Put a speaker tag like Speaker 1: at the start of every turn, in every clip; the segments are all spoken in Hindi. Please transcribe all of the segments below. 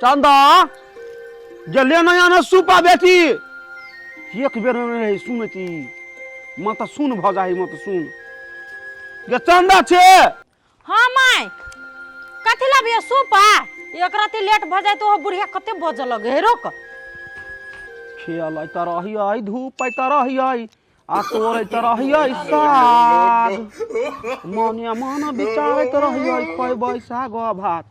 Speaker 1: चंदा जल्ले नहीं आना सुपा बेटी एक बेर में रही सुनती मत सुन भजाई मत सुन ये चंदा छे।
Speaker 2: हां माय कथि लाबियो सुपा एक राती लेट भ जाय तो बुढ़िया कते बज लगे हे रोक
Speaker 1: खेल आई तरही आई धूप आई तरही आई आ तोर आई तरही आई साग मोनिया मन विचार तरही आई खोय बैसा गो भात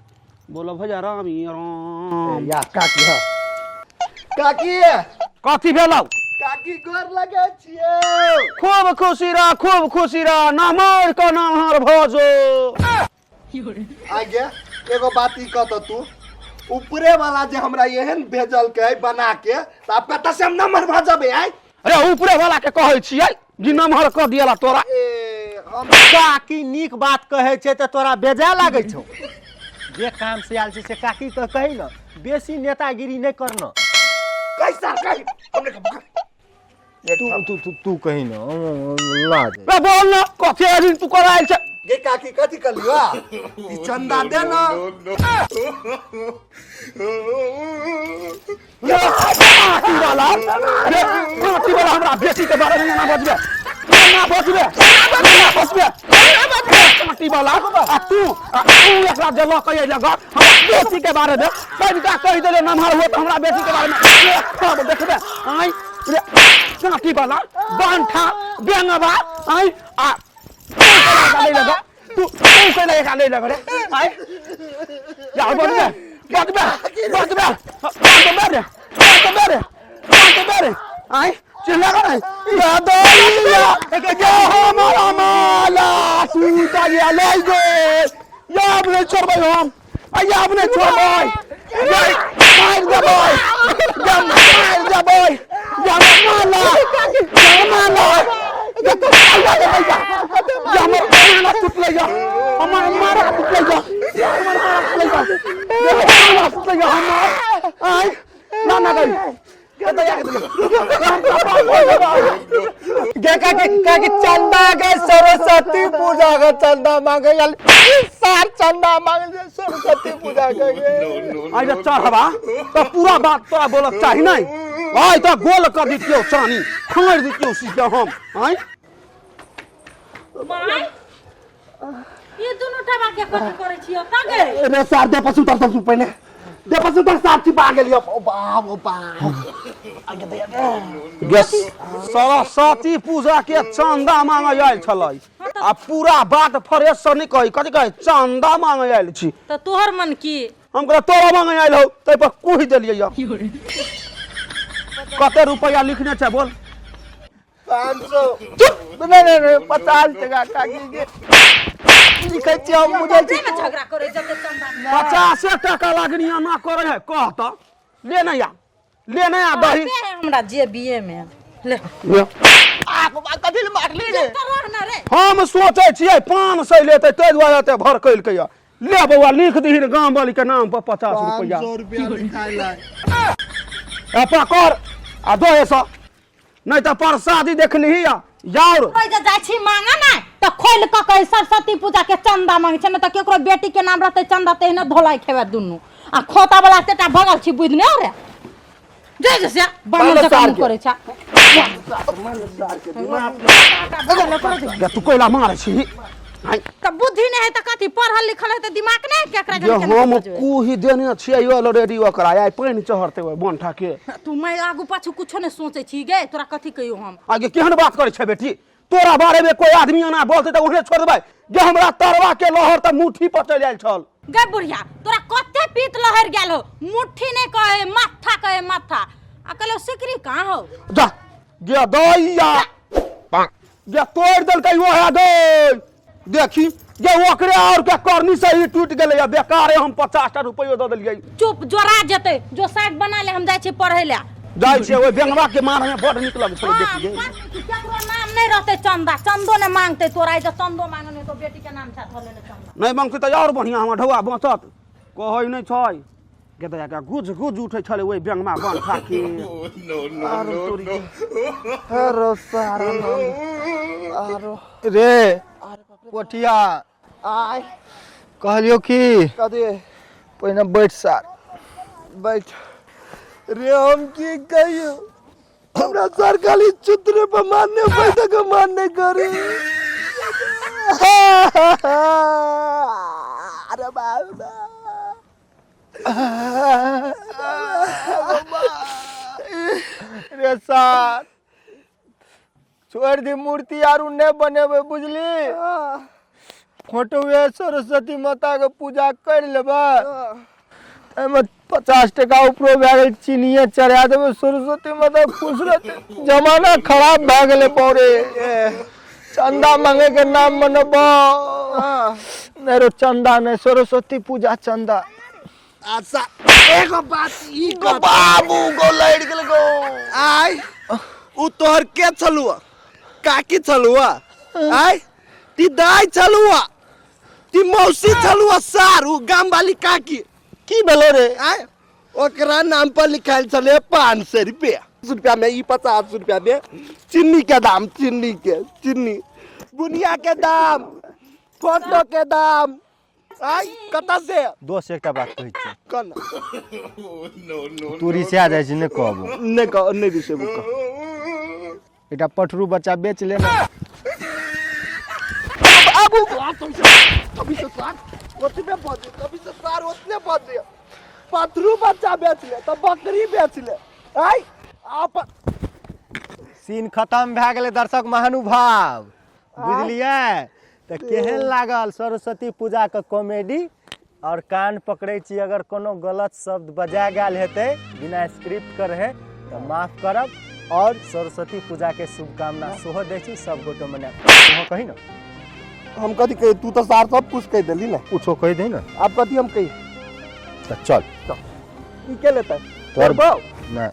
Speaker 1: बोलो भैया रामी राम
Speaker 3: या काकी ह काकी
Speaker 1: कथी भेलौ
Speaker 3: काकी गोर लगे छियै
Speaker 1: खूब खुशी रह नमर को नमहर भजो
Speaker 3: आगे एगो बात ई कहत तू ऊपरे वाला जे हमरा एहन भेजल के बना के त आप कत से हम नंबर भजबे आई।
Speaker 1: अरे ऊपरे वाला के कहै छियै जी नमहर क दियला तोरा
Speaker 3: ए हम काकी नीक बात कहै छै त तोरा बेजा लागै छौ जे काम से आल छै से काकी तो कहि न बेसी नेतागिरी नहीं करना कैसा कहि हमने का तू कहि न ला दे
Speaker 1: रे बोल न कथे दिन तू कराइल छ
Speaker 3: गे काकी कथि कर लियो ई चंदा दे न
Speaker 1: ये पार्टी वाला हमरा बेटी के बारे में ना बजबे पार्टी वाला आ तू एकरा जलो कहि लगा हमरा बेटी के बारे में कनिका कहि देले नमहर हो त हमरा बेटी के बारे में सब देखबे आई रे पार्टी वाला बांठा बेंगवा आई आ तू कहले का ले लगा रे आई या बजबे आई चिल्ला कर या दैया के हमारा माला तू ता ये ले गो या अपने छोड़ भाई हम या अपने छोड़ भाई मार दे भाई या मार दे भाई या माला ये तो या मारा टूट ले जा हमारा मारा टूट ले जा हमारा मारा टूट ले जा हम आई ना गई
Speaker 3: के चंदा के सरस्वती पूजा का चंदा मांगे सार चंदा मांगे सरस्वती पूजा के
Speaker 1: आई जा चढ़वा तो पूरा बात तोरा बोलक चाहि नहीं आई तो गोल कर दितियो चानी खंगर दितियो सीधा हम आई
Speaker 2: माय ये दोनों टबा के कथि करे छियो कागे
Speaker 3: रे सार दे पसु तर सब पहले दे पसु तर सार छिपा गेलियो ओ बाप आगे दे
Speaker 1: गस सरस्वती पूजा के चंदा मांगे आयल छलै आ पूरा बात फ्रेश से नहीं कहि कथि कहे चंदा मांगे आयल छी
Speaker 2: तो तोहर मन की
Speaker 1: हम कह तोरा मांगे आयल हो तै पर कुहि देलियै या कते रुपया लिखने छै बोल
Speaker 3: 500 नहीं 50 टका काकी के लिखै छी हम मुझे
Speaker 2: में झगड़ा करे जते चंदा
Speaker 1: 50 टका लागनिया ना करे है कह त ले नहीं आ दही
Speaker 2: हमरा जे बीए में ले
Speaker 3: आप कथि ले मार ले रे
Speaker 1: हम सोचे छियै 500 लेते तै दुआरे ते भर कइल के या ले बौआ लिख दही गांव वाली के नाम पर 50 रुपया
Speaker 3: 500 रुपया लिखाई ला
Speaker 1: आ पकड़ आ दो ऐसा नहीं तो प्रसादी देख ली यार
Speaker 2: ओइ जे जाइ छी मांगा ना तो खोल क कहि सरस्वती पूजा के चंदा मांगे छ न त केकरो बेटी के नाम रहते चंदा तेहने धोलाई खेबे दुनु आ खोता वाला तेटा भगल छी बुझने रे जय जैसे बनल से काम करे छ
Speaker 1: तू कोइला मारे छी
Speaker 2: त बुद्धि नहीं है त कथि पढ़ल लिखल है त दिमाग नहीं केकरा
Speaker 1: ये हम कुही देने छियै यो ऑलरेडी ओकरा आई पानी चढ़ते ओय बनठा के
Speaker 2: तू मैं आगू पाछू कुछो नहीं सोचे छी गे तोरा कथि कहियो हम
Speaker 1: आगे केहन बात करे छै बेटी तोरा बारे में कोई आदमी ना बोलते त उन्हें छोड़ देबै जे हमरा तरवा के लहर त मुट्ठी पर चल आइल छल
Speaker 2: गे बुढ़िया तोरा कते पीत लहर गेल हो मुट्ठी नहीं कहे माथा आ कहलो सिकरी कहां हो
Speaker 1: जा गे दैया गे तोड़ देल कई वो है दे देखी ये ओकरे और के करनी से ही टूट गेले या बेकार है हम 50 रुपया द देलियै
Speaker 2: चुप जोरा जते जो साग बना ले हम जाय छी पढ़े ले
Speaker 1: जाय छै ओय बेंगवा के मार में बड़ निक लगे छै देखिए
Speaker 2: केकरो नाम नहीं रहते चंदो ने मांगते तोरा जो चंदो मांगने तो बेटी के नाम छा धोले चंदा
Speaker 1: नहीं मांगते त और बढ़िया हम ढौआ बचत कहै नहीं छै के दया का गुज उठै छले ओय बेंगमा बन खाके नो
Speaker 3: हेरो सारा आरो रे पोठिया आय कहलियो की कदे पहिने बैठ सार
Speaker 1: बैठ रे हम की कहियो हमरा सरकारी चुतरे पर मारने पैसा को मारने करे अरे बाबा
Speaker 3: रे साथ छोड़ दी मूर्ति आरू नहीं बनेबे बुझली फोटो सरस्वती माता के पूजा कर लेबा एमे 50 टका ऊपर भए गेल चीनिये चढ़ा देबे सरस्वती माता खुश रहते जमाना खराब भए गेले पौरे चंदा मांगे के नाम मनबा नहीं रो चंदा नहीं सरस्वती पूजा चंदा
Speaker 1: अच्छा एगो बात ई को बाबू गो लड़ गेल गो आय उ तोहर के चलुआ काकी चलुआ आय ती दाई चलुआ ती मौसी चलुआ सारू गाम वाली काकी
Speaker 3: की भेलो रे
Speaker 1: आय ओकरा नाम पर लिखाइल चले 500 रुपया में ई 50 रुपया में चीनी के दाम चीनी बुनिया के दाम फोटो के दाम आय कता से
Speaker 3: दोस्त एकटा बात कहै छी
Speaker 1: कन
Speaker 3: तू रिसा जाइ छी ने कहबो
Speaker 1: नहीं रिसे बुक
Speaker 3: एटा पठरू बच्चा बेच लेना
Speaker 1: बाबू कभी से सार ओतने पदे कभी से सार ओतने पदे पथरू बच्चा बेच ले तो बकरी बेच ले आय आप
Speaker 3: सीन खत्म भए गेलै दर्शक महानुभाव बुझलियै त केहन लागल सरस्वती पूजा के कॉमेडी और कान पकड़े छी अगर कोनो गलत शब्द बजा गेल हेतै बिना स्क्रिप्ट के रहे तो माफ करब और सरस्वती पूजा के शुभकामना सेहो दै छी सब गोटे मने तोह कहि न
Speaker 1: हम कथी कही तू तो सार सब कुछ कह देली ना
Speaker 3: कुछो कहि दे न
Speaker 1: अब कथी हम कही
Speaker 3: त चल
Speaker 1: ई के लेता
Speaker 3: तोर
Speaker 1: बाऊ
Speaker 3: ना